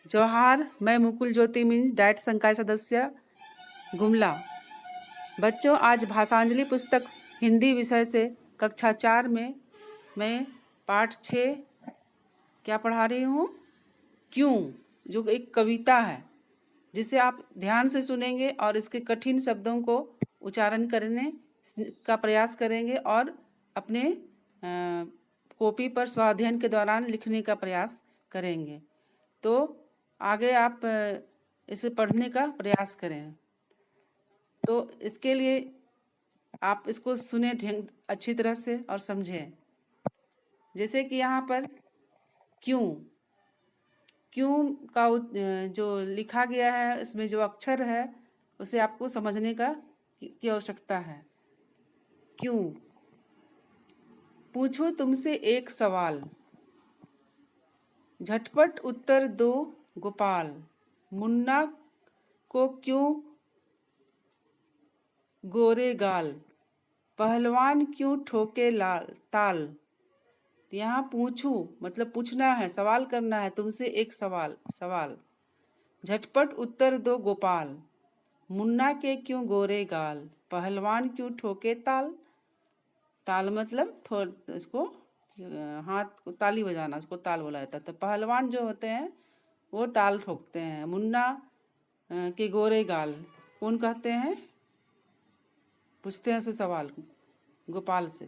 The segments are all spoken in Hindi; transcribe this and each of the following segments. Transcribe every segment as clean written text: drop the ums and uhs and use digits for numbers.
जोहार, मैं मुकुल ज्योति मीन्स डाइट संकाय सदस्य गुमला। बच्चों, आज भाषांजलि पुस्तक हिंदी विषय से कक्षा 4 में मैं पाठ 6 क्या पढ़ा रही हूँ, क्यों, जो एक कविता है जिसे आप ध्यान से सुनेंगे और इसके कठिन शब्दों को उच्चारण करने का प्रयास करेंगे और अपने कॉपी पर स्वाध्ययन के दौरान लिखने का प्रयास करेंगे। तो आगे आप इसे पढ़ने का प्रयास करें। तो इसके लिए आप इसको सुने अच्छी तरह से और समझें। जैसे कि यहाँ पर क्यों का जो लिखा गया है, इसमें जो अक्षर है उसे आपको समझने की आवश्यकता है। क्यों? पूछो तुमसे एक सवाल, झटपट उत्तर दो गोपाल। मुन्ना को क्यों गोरे गाल, पहलवान क्यों ठोके लाल ताल। तो यहाँ पूछूं मतलब पूछना है, सवाल करना है, तुमसे एक सवाल। झटपट उत्तर दो गोपाल, मुन्ना के क्यों गोरे गाल, पहलवान क्यों ठोके ताल। ताल मतलब इसको हाथ को ताली बजाना, उसको ताल बोला जाता है। तो पहलवान जो होते हैं वो ताल ठोकते हैं। मुन्ना के गोरे गाल कौन कहते हैं, पूछते हैं उसे सवाल गोपाल से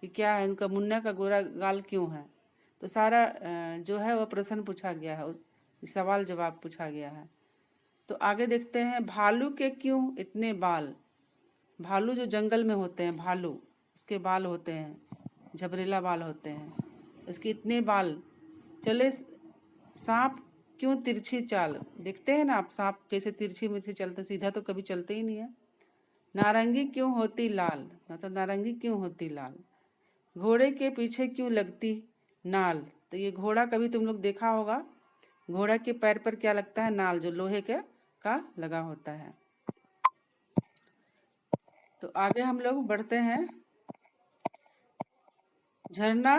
कि क्या है उनका, मुन्ना का गोरा गाल क्यों है। तो सारा जो है वह प्रश्न पूछा गया है, सवाल जवाब पूछा गया है। तो आगे देखते हैं, भालू के क्यों इतने बाल। भालू जो जंगल में होते हैं, भालू इसके बाल होते हैं, झबरेला बाल होते हैं, इसके इतने बाल। चले सांप क्यों तिरछी चाल। देखते हैं ना आप, सांप कैसे तिरछी मिर्ची चलते, सीधा तो कभी चलते ही नहीं है। नारंगी क्यों होती लाल, मतलब नारंगी क्यों होती लाल। घोड़े के पीछे क्यों लगती नाल। तो ये घोड़ा कभी तुम लोग देखा होगा, घोड़ा के पैर पर क्या लगता है, नाल, जो लोहे का लगा होता है। तो आगे हम लोग बढ़ते हैं। झरना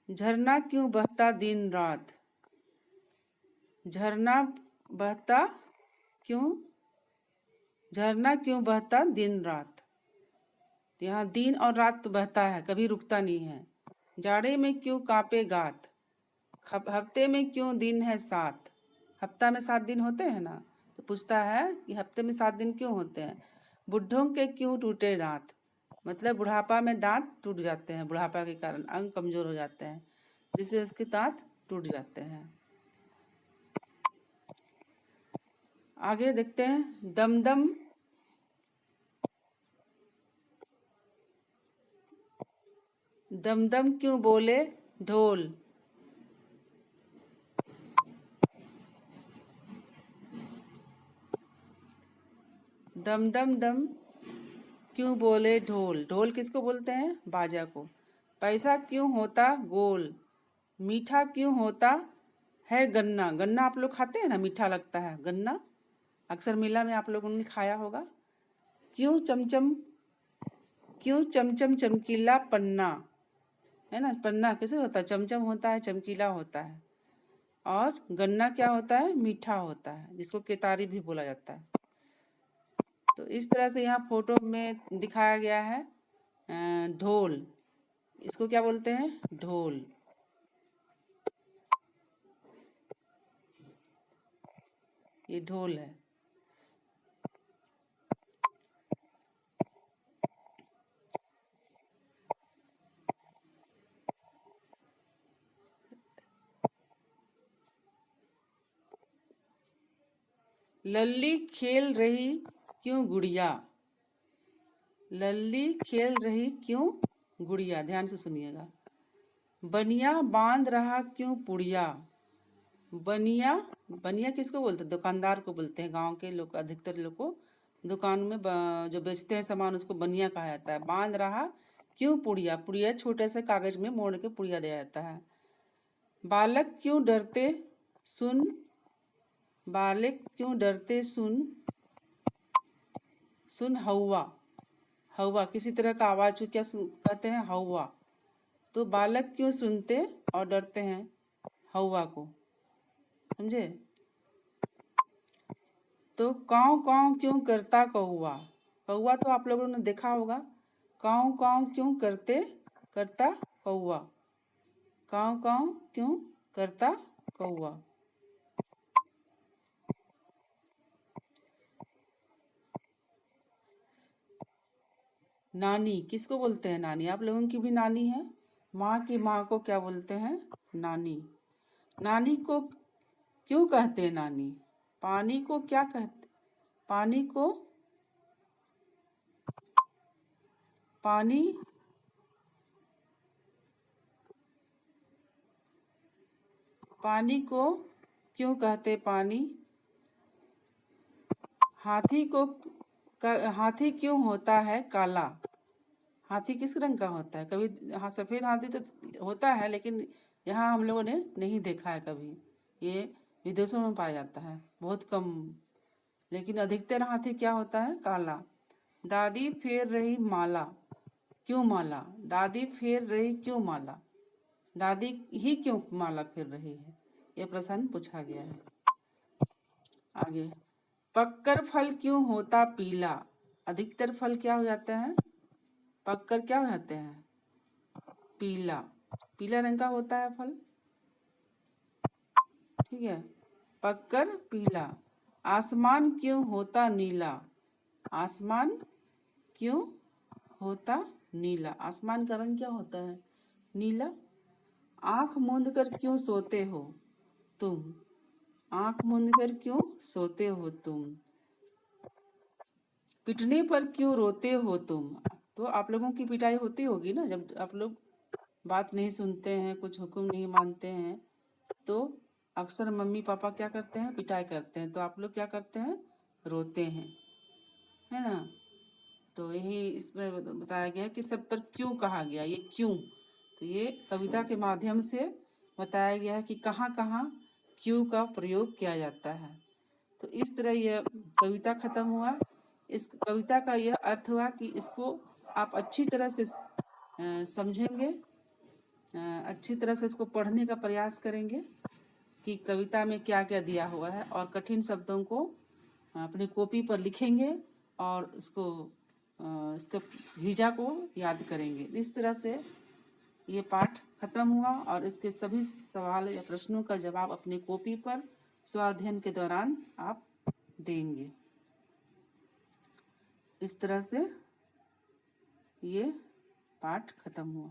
झरना क्यों बहता दिन रात। झरना बहता क्यों झरना क्यों बहता दिन रात। यहाँ दिन और रात तो बहता है, कभी रुकता नहीं है। जाड़े में क्यों कांपे गात, हफ्ते में क्यों दिन है 7। हफ्ता में 7 दिन होते हैं ना, तो पूछता है कि हफ्ते में 7 दिन क्यों होते हैं। बुढ़ों के क्यों टूटे दांत, मतलब बुढ़ापा में दांत टूट जाते हैं, बुढ़ापा के कारण अंग कमजोर हो जाते हैं, जिससे उसके दांत टूट जाते हैं। आगे देखते हैं, दमदम दमदम क्यों बोले ढोल। दम दम दम क्यों बोले ढोल। ढोल किसको बोलते हैं, बाजा को। पैसा क्यों होता गोल, मीठा क्यों होता है गन्ना। गन्ना आप लोग खाते हैं ना, मीठा लगता है गन्ना, अक्सर मेला में आप लोगों ने खाया होगा। क्यों चमचम चमकीला पन्ना, है ना, पन्ना कैसे होता है, चमचम होता है, चमकीला होता है। और गन्ना क्या होता है, मीठा होता है, जिसको केतारी भी बोला जाता है। तो इस तरह से यहाँ फोटो में दिखाया गया है ढोल, इसको क्या बोलते हैं, ढोल। ये ढोल है। लल्ली खेल रही क्यों गुड़िया। लल्ली खेल रही क्यों गुड़िया, ध्यान से सुनिएगा। बनिया बांध रहा क्यों पुड़िया। बनिया बनिया किसको बोलते हैं, दुकानदार को बोलते हैं। गांव के लोग, अधिकतर लोग को दुकान में जो बेचते हैं सामान, उसको बनिया कहा जाता है। बांध रहा क्यों पुड़िया, पुड़िया छोटे से कागज में मोड़ के पुड़िया दिया जाता है। बालक क्यों डरते सुन, बालक क्यों डरते सुन हौवा। हौवा किसी तरह का आवाज को क्या कहते हैं, हौवा। तो बालक क्यों सुनते और डरते हैं हौवा को, समझे। तो काँव काँव क्यों करता कौवा, कौवा तो आप लोगों ने देखा होगा। काँव काँव क्यों करता कौवा, काँव काँव क्यों करता कौवा। नानी किसको बोलते हैं, नानी। आप लोगों की भी नानी है, माँ की माँ को क्या बोलते हैं, नानी। नानी को क्यों कहते हैं नानी, पानी को क्या कहते, पानी को, पानी पानी को क्यों कहते पानी। हाथी को हाथी क्यों होता है काला, हाथी किस रंग का होता है। कभी हाँ सफ़ेद हाथी तो होता है, लेकिन यहाँ हम लोगों ने नहीं देखा है कभी। ये विदेशों में पाया जाता है, बहुत कम, लेकिन अधिकतर हाथी क्या होता है, काला। दादी फेर रही माला, क्यों माला, दादी फेर रही क्यों माला, दादी ही क्यों माला फेर रही है। यह प्रश्न पूछा गया है। आगे, पककर फल क्यों होता पीला, अधिकतर फल क्या हो जाते हैं, पककर क्या हो जाते हैं, पीला, पीला रंग का होता है फल, ठीक है। पककर पीला। आसमान क्यों होता नीला, आसमान क्यों होता नीला, आसमान का रंग क्या होता है, नीला। आंख मूंद कर क्यों सोते हो तुम, आंख मूंद कर क्यों सोते हो तुम। पिटने पर क्यों रोते हो तुम, तो आप लोगों की पिटाई होती होगी ना, जब आप लोग बात नहीं सुनते हैं, कुछ हुक्म नहीं मानते हैं, तो अक्सर मम्मी पापा क्या करते हैं, पिटाई करते हैं, तो आप लोग क्या करते हैं, रोते हैं, है ना। तो यही इसमें बताया गया कि सब पर क्यों कहा गया, ये क्यों, तो ये कविता के माध्यम से बताया गया है कि कहाँ कहाँ क्यों का प्रयोग किया जाता है। तो इस तरह यह कविता खत्म हुआ। इस कविता का यह अर्थ हुआ कि इसको आप अच्छी तरह से समझेंगे, अच्छी तरह से इसको पढ़ने का प्रयास करेंगे कि कविता में क्या क्या दिया हुआ है, और कठिन शब्दों को अपनी कॉपी पर लिखेंगे और इसको इसका हिजा को याद करेंगे। इस तरह से ये पाठ खत्म हुआ, और इसके सभी सवाल या प्रश्नों का जवाब अपनी कॉपी पर स्वाध्ययन के दौरान आप देंगे। इस तरह से ये पाठ खत्म हुआ।